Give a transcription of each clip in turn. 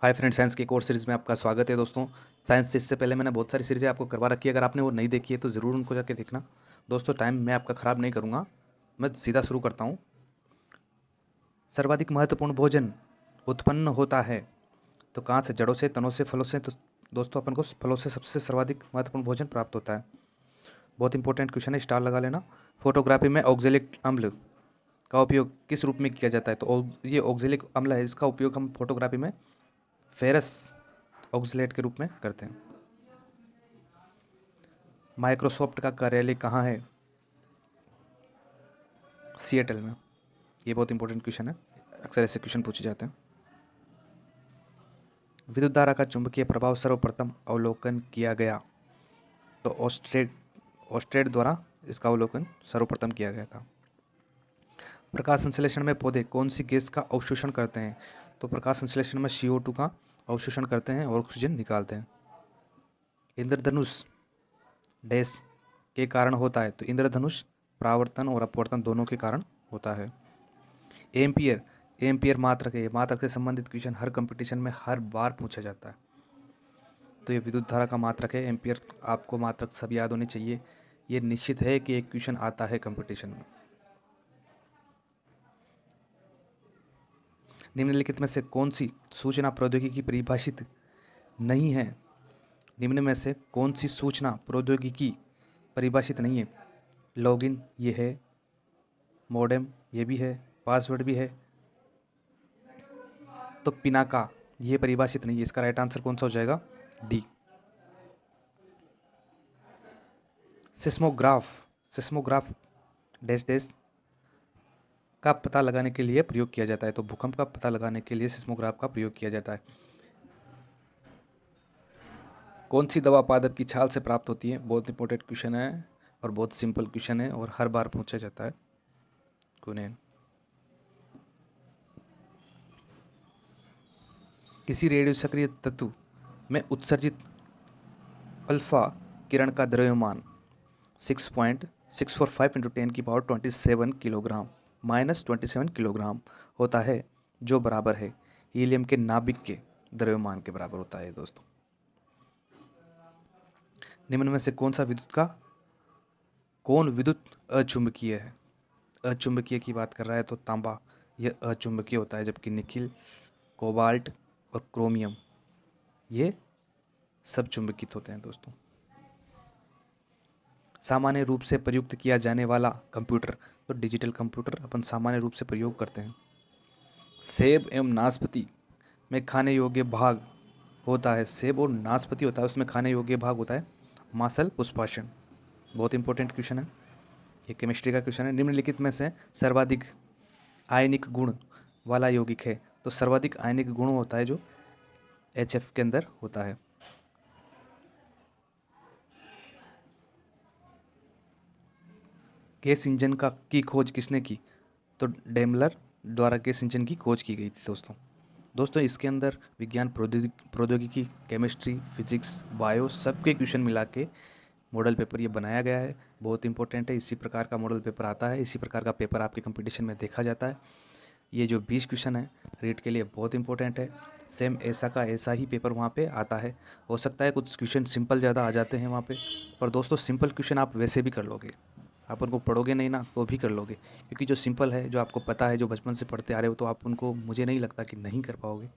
Hi friend, science की एक और सीरीज़ में आपका स्वागत है दोस्तों। साइंस से इससे पहले मैंने बहुत सारी सीरीज़ें आपको करवा रखी है। अगर आपने वो नहीं देखी है तो ज़रूर उनको जाके देखना। दोस्तों, टाइम मैं आपका ख़राब नहीं करूँगा, मैं सीधा शुरू करता हूँ। सर्वाधिक महत्वपूर्ण भोजन उत्पन्न होता है तो कहाँ से? जड़ों से, तनों से, फलों से। तो दोस्तों, अपन को फलों से सबसे सर्वाधिक महत्वपूर्ण भोजन प्राप्त होता है। बहुत इंपॉर्टेंट क्वेश्चन है, स्टार लगा लेना। फोटोग्राफी में ऑक्जेलिक अम्ल का उपयोग किस रूप में किया जाता है? तो ये ऑक्जेलिक अम्ल है, इसका उपयोग हम फोटोग्राफी में फेरस ऑक्सलेट के रूप में करते हैं। माइक्रोसॉफ्ट का कार्यालय कहाँ है? सिएटल में। ये बहुत इंपॉर्टेंट क्वेश्चन है, अक्सर ऐसे क्वेश्चन पूछे जाते हैं। विद्युत धारा का चुंबकीय प्रभाव सर्वप्रथम अवलोकन किया गया? तो ऑस्ट्रेड द्वारा इसका अवलोकन सर्वप्रथम किया गया था। प्रकाश संश्लेषण में पौधे कौन सी गैस का अवशोषण करते हैं? तो प्रकाश संश्लेषण में CO2 का अवशोषण करते हैं और ऑक्सीजन निकालते हैं। इंद्रधनुष डैश के कारण होता है? तो इंद्रधनुष परावर्तन और अपवर्तन दोनों के कारण होता है। एम्पियर एम्पियर मात्रक है। मात्रक से संबंधित क्वेश्चन हर कंपटीशन में हर बार पूछा जाता है। तो ये विद्युत धारा का मात्रक है एम्पियर। आपको मात्रक सब याद होने चाहिए। ये निश्चित है कि एक क्वेश्चन आता है कंपटीशन में। निम्नलिखित में से कौन सी सूचना प्रौद्योगिकी परिभाषित नहीं है? निम्न में से कौन सी सूचना प्रौद्योगिकी परिभाषित नहीं है? लॉगिन ये है, मॉडेम ये भी है, पासवर्ड भी है। तो पिनाका ये परिभाषित नहीं है। इसका राइट आंसर कौन सा हो जाएगा? डी। सिस्मोग्राफ डैश डैश का पता लगाने के लिए प्रयोग किया जाता है? तो भूकंप का पता लगाने के लिए सिस्मोग्राफ का प्रयोग किया जाता है। कौन सी दवा पादप की छाल से प्राप्त होती है? बहुत इंपॉर्टेंट क्वेश्चन है और बहुत सिंपल क्वेश्चन है और हर बार पूछा जाता है। कुनेन। किसी रेडियो सक्रिय तत्व में उत्सर्जित अल्फा किरण का द्रव्यमान 6.645 इंटू 10⁻27 किलोग्राम -27 किलोग्राम होता है, जो बराबर है हीलियम के नाभिक के द्रव्यमान के बराबर होता है। दोस्तों, निम्न में से कौन विद्युत अचुंबकीय है? अचुंबकीय की बात कर रहा है तो तांबा यह अचुंबकीय होता है, जबकि निकिल, कोबाल्ट और क्रोमियम ये सब चुंबकित होते हैं। दोस्तों, सामान्य रूप से प्रयुक्त किया जाने वाला कंप्यूटर, तो डिजिटल कंप्यूटर अपन सामान्य रूप से प्रयोग करते हैं। सेब एवं नाशपाती में खाने योग्य भाग होता है। सेब और नाशपाती होता है, उसमें खाने योग्य भाग होता है मासल पुष्पाशन। बहुत इंपॉर्टेंट क्वेश्चन है, ये केमिस्ट्री का क्वेश्चन है। निम्नलिखित में से सर्वाधिक आयनिक गुण वाला यौगिक है? तो सर्वाधिक आयनिक गुण होता है जो HF के अंदर होता है। गैस इंजन की खोज किसने की? तो डेमलर द्वारा गैस इंजन की खोज की गई थी। दोस्तों इसके अंदर विज्ञान, प्रौद्योगिकी, केमिस्ट्री, फिजिक्स, बायो सबके क्वेश्चन मिला के मॉडल पेपर ये बनाया गया है। बहुत इंपॉर्टेंट है, इसी प्रकार का मॉडल पेपर आता है, इसी प्रकार का पेपर आपके कंपटीशन में देखा जाता है। ये जो 20 क्वेश्चन है रीट के लिए बहुत इंपॉर्टेंट है। सेम ऐसा का ऐसा ही पेपर वहाँ पे आता है। हो सकता है कुछ क्वेश्चन सिंपल ज़्यादा आ जाते हैं वहाँ पे, पर दोस्तों सिंपल क्वेश्चन आप वैसे भी कर लोगे। आप उनको पढ़ोगे नहीं ना तो भी कर लोगे, क्योंकि जो सिंपल है, जो आपको पता है, जो बचपन से पढ़ते आ रहे हो, तो आप उनको, मुझे नहीं लगता कि नहीं कर पाओगे।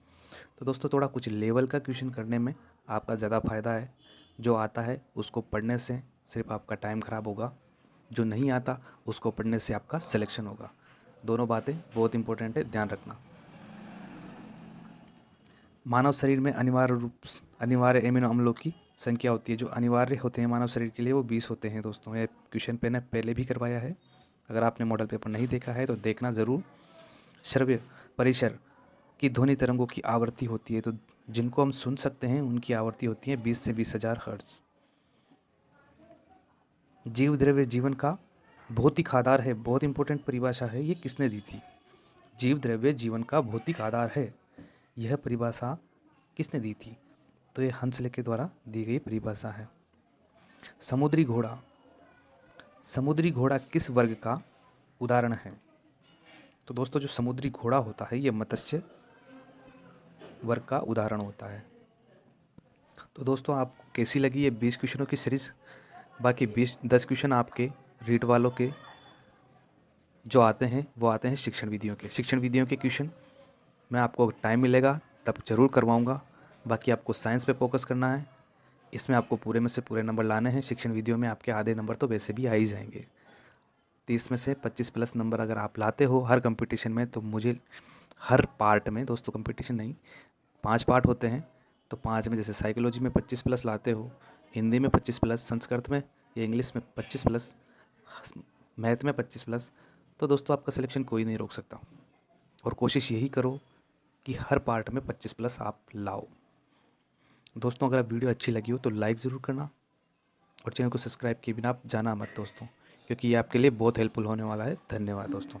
तो दोस्तों थोड़ा कुछ लेवल का क्वेश्चन करने में आपका ज़्यादा फ़ायदा है। जो आता है उसको पढ़ने से सिर्फ आपका टाइम ख़राब होगा, जो नहीं आता उसको पढ़ने से आपका सिलेक्शन होगा। दोनों बातें बहुत इंपॉर्टेंट है, ध्यान रखना। मानव शरीर में अनिवार्य एमिनो अम्लों की संख्या होती है, जो अनिवार्य होते हैं मानव शरीर के लिए, वो 20 होते हैं। दोस्तों ये क्वेश्चन मैंने पहले भी करवाया है, अगर आपने मॉडल पेपर नहीं देखा है तो देखना ज़रूर। श्रव्य परिसर की ध्वनि तरंगों की आवृत्ति होती है, तो जिनको हम सुन सकते हैं उनकी आवृत्ति होती है 20 से 20,000 हर्ट्ज। जीव द्रव्य जीवन का भौतिक आधार है। बहुत इंपॉर्टेंट परिभाषा है, ये किसने दी थी? जीव द्रव्य जीवन का भौतिक आधार है, यह परिभाषा किसने दी थी? तो ये हंसले के द्वारा दी गई परिभाषा है। समुद्री घोड़ा किस वर्ग का उदाहरण है? तो दोस्तों जो समुद्री घोड़ा होता है ये मत्स्य वर्क का उदाहरण होता है। तो दोस्तों आपको कैसी लगी ये 20 क्वेश्चनों की सीरीज़? बाकी 10 क्वेश्चन आपके रीट वालों के जो आते हैं वो आते हैं शिक्षण विधियों के। शिक्षण विधियों के क्वेश्चन मैं आपको टाइम मिलेगा तब ज़रूर करवाऊँगा। बाकी आपको साइंस पे फोकस करना है, इसमें आपको पूरे में से पूरे नंबर लाने हैं। शिक्षण विधियों में आपके आधे नंबर तो वैसे भी आ ही जाएंगे। 30 में से 25 प्लस नंबर अगर आप लाते हो हर कंपटीशन में, तो मुझे हर पार्ट में, दोस्तों कंपटीशन नहीं, 5 पार्ट होते हैं, तो 5 में जैसे साइकोलॉजी में 25 प्लस लाते हो, हिंदी में 25 प्लस, संस्कृत में या इंग्लिश में 25 प्लस, मैथ में 25 प्लस, तो दोस्तों आपका सिलेक्शन कोई नहीं रोक सकता। और कोशिश यही करो कि हर पार्ट में 25 प्लस आप लाओ। दोस्तों अगर आप वीडियो अच्छी लगी हो तो लाइक ज़रूर करना और चैनल को सब्सक्राइब किए बिना आप जाना मत दोस्तों, क्योंकि ये आपके लिए बहुत हेल्पफुल होने वाला है। धन्यवाद दोस्तों।